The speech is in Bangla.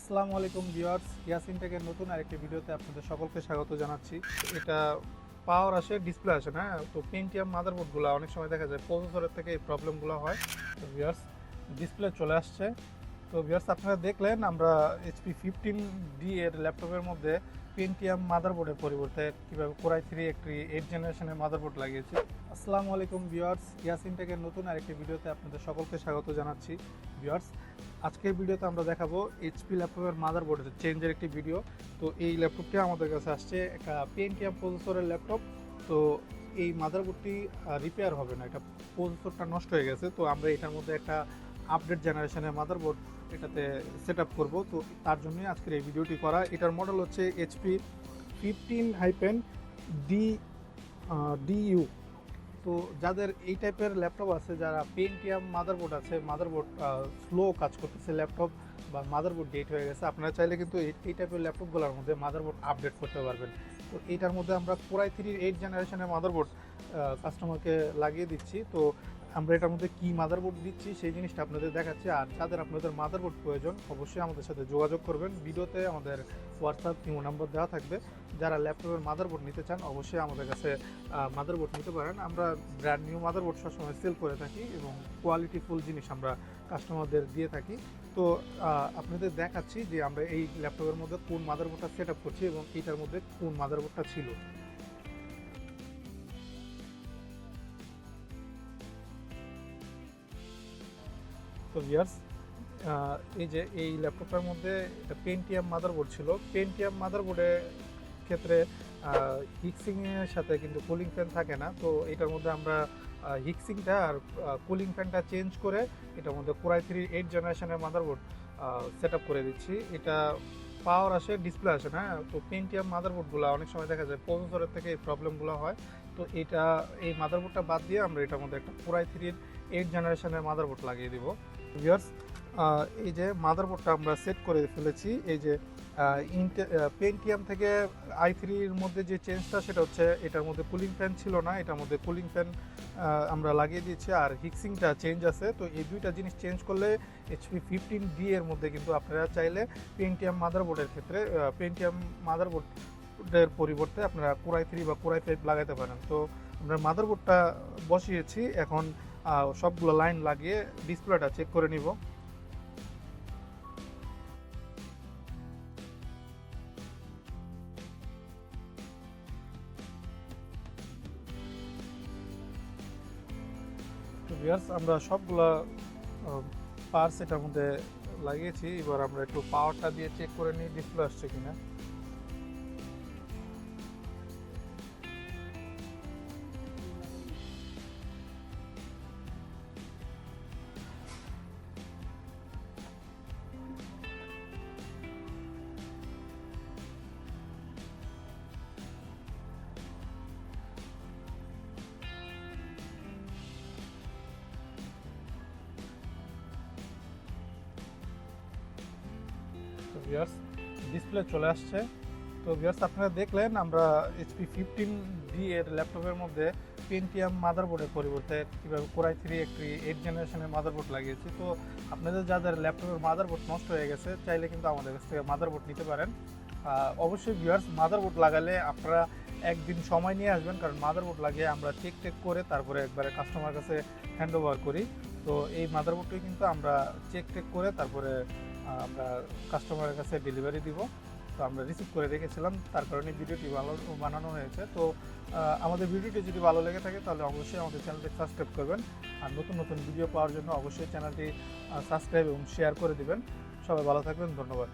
আসসালামু আলাইকুম ভিউয়ার্স, ইয়াসিন টেকের নতুন আরেকটি ভিডিওতে আপনাদের সকলকে স্বাগত জানাচ্ছি। এটা পাওয়ার আসে, ডিসপ্লে আসে না। তো পেন্টিয়াম মাদারবোর্ডগুলো অনেক সময় দেখা যায় প্রসেসরের থেকে এই প্রবলেমগুলো হয়। তো ভিউয়ার্স, ডিসপ্লে চলে আসছে। তো ভিউয়ার্স, আপনারা দেখলেন আমরা HP 15D এর ল্যাপটপের মধ্যে পেন্টিয়াম মাদারবোর্ডের পরিবর্তে কীভাবে কোরাই 3 একটি 8 জেনারেশনের মাদারবোর্ড লাগিয়েছি। আসসালামু আলাইকুম ভিউয়ার্স, ইয়াসিন টেকের নতুন আরেকটি ভিডিওতে আপনাদের সকলকে স্বাগত জানাচ্ছি। ভিউয়ার্স, আজকের ভিডিওতে আমরা দেখাবো HP ল্যাপটপের মাদারবোর্ডের চেঞ্জের একটি ভিডিও। তো এই ল্যাপটপটি আমাদের কাছে আসছে একটা পেন্টিয়াম প্রসেসরের ল্যাপটপ। তো এই মাদারবোর্ডটি রিপেয়ার হবে না, এটা প্রসেসরটা নষ্ট হয়ে গেছে। তো আমরা এটার মধ্যে একটা আপডেট জেনারেশনের মাদারবোর্ড এটাতে সেট আপ করবো। তো তার জন্যই আজকের এই ভিডিওটি করা। এটার মডেল হচ্ছে HP 15-DU। তো যাদের এই টাইপের ল্যাপটপ আছে, যারা পেন্টিয়াম মাদারবোর্ড আছে, মাদারবোর্ড স্লো কাজ করতেছে ল্যাপটপ বা মাদারবোর্ড ডেট হয়ে গেছে, আপনারা চাইলে কিন্তু এই টাইপের ল্যাপটপগুলোর মধ্যে মাদারবোর্ড আপডেট করতে পারবেন। তো এইটার মধ্যে আমরা কোরাই 3 8 জেনারেশনের মাদারবোর্ড কাস্টমারকে লাগিয়ে দিচ্ছি। তো আমরা এটার মধ্যে কী মাদারবোর্ড দিচ্ছি সেই জিনিসটা আপনাদের দেখাচ্ছি। আর যাদের আপনাদের মাদারবোর্ড প্রয়োজন অবশ্যই আমাদের সাথে যোগাযোগ করবেন। ভিডিওতে আমাদের হোয়াটসঅ্যাপ ইমো নাম্বার দেওয়া থাকবে। যারা ল্যাপটপের মাদারবোর্ড নিতে চান অবশ্যই আমাদের কাছে মাদারবোর্ড নিতে পারেন। আমরা ব্র্যান্ড নিউ মাদারবোর্ড সবসময় সেল করে থাকি এবং কোয়ালিটিফুল জিনিস আমরা কাস্টমারদের দিয়ে থাকি। তো আপনাদের দেখাচ্ছি যে আমরা এই ল্যাপটপের মধ্যে কোন মাদারবোর্ডটা সেট আপ করছি এবং এইটার মধ্যে কোন মাদারবোর্ডটা ছিল। তো ভিউয়ার্স, এই যে এই ল্যাপটপটার মধ্যে একটা পেন্টিয়াম মাদারবোর্ড ছিল। পেন্টিয়াম মাদারবোর্ডের ক্ষেত্রে হিটসিংয়ের সাথে কিন্তু কুলিং ফ্যান থাকে না। তো এটার মধ্যে আমরা হিটসিংটা আর কুলিং ফ্যানটা চেঞ্জ করে এটার মধ্যে কোরাই 3 8 জেনারেশনের মাদারবোর্ড সেট আপ করে দিচ্ছি। এটা পাওয়ার আসে, ডিসপ্লে আসে না। তো পেন্টিয়াম মাদারবোর্ডগুলো অনেক সময় দেখা যায় প্রসেসরের থেকে এই প্রবলেমগুলো হয়। তো এই মাদারবোর্ডটা বাদ দিয়ে আমরা এটার মধ্যে একটা কোরাই 3 8 জেনারেশনের মাদারবোর্ড লাগিয়ে দিব। ভিউয়ার্স, এই যে মাদারবোর্ডটা আমরা সেট করে ফেলেছি। এই যে পেন্টিয়াম থেকে i3-র মধ্যে যে চেঞ্জটা সেটা হচ্ছে এটার মধ্যে কুলিং ফ্যান ছিল না, এটার মধ্যে কুলিং ফ্যান আমরা লাগিয়ে দিয়েছি আর হিটসিংটা চেঞ্জ আছে। তো এই দুইটা জিনিস চেঞ্জ করলে HP 15D এর মধ্যে কিন্তু আপনারা চাইলে পেন্টিয়াম মাদারবোর্ডের ক্ষেত্রে পেন্টিয়াম মাদারবোর্ডের পরিবর্তে আপনারা কোরাই 3 বা কোরাই 5 লাগাতে পারেন। তো আমরা মাদারবোর্ডটা বসিয়েছি, এখন সবগুলো লাইন লাগিয়ে ডিসপ্লেটা চেক করে নিব। তো ভিউয়ার্স, আমরা সবগুলো পার্টস এটার মধ্যে লাগিয়েছি। এবার আমরা একটু পাওয়ারটা দিয়ে চেক করে নিই ডিসপ্লে আসছে কিনা। তো ভিউয়ার্স, ডিসপ্লে চলে আসছে। তো ভিউয়ার্স, আপনারা দেখলেন আমরা HP 15D এর ল্যাপটপের মধ্যে পেন্টিয়াম মাদারবোর্ডের পরিবর্তে কীভাবে কোরাই 3 একটি 8 জেনারেশনের মাদারবোর্ড লাগিয়েছি। তো আপনাদের যাদের ল্যাপটপের মাদারবোর্ড নষ্ট হয়ে গেছে চাইলে কিন্তু আমাদের কাছ থেকে মাদারবোর্ড নিতে পারেন। অবশ্যই ভিউয়ার্স, মাদারবোর্ড লাগালে আপনারা একদিন সময় নিয়ে আসবেন, কারণ মাদারবোর্ড লাগিয়ে আমরা চেক করে তারপরে একবারে কাস্টমার কাছে হ্যান্ড ওভার করি। তো এই মাদারবোর্ডটি কিন্তু আমরা চেক করে তারপরে আমরা কাস্টমারের কাছে ডেলিভারি দিব। তো আমরা রিসিভ করে রেখেছিলাম, তার কারণে ভিডিওটি ভালো বানানো হয়েছে। তো আমাদের ভিডিওটি যদি ভালো লেগে থাকে তাহলে অবশ্যই আমাদের চ্যানেলটি সাবস্ক্রাইব করবেন। আর নতুন নতুন ভিডিও পাওয়ার জন্য অবশ্যই চ্যানেলটি সাবস্ক্রাইব এবং শেয়ার করে দিবেন। সবাই ভালো থাকবেন, ধন্যবাদ।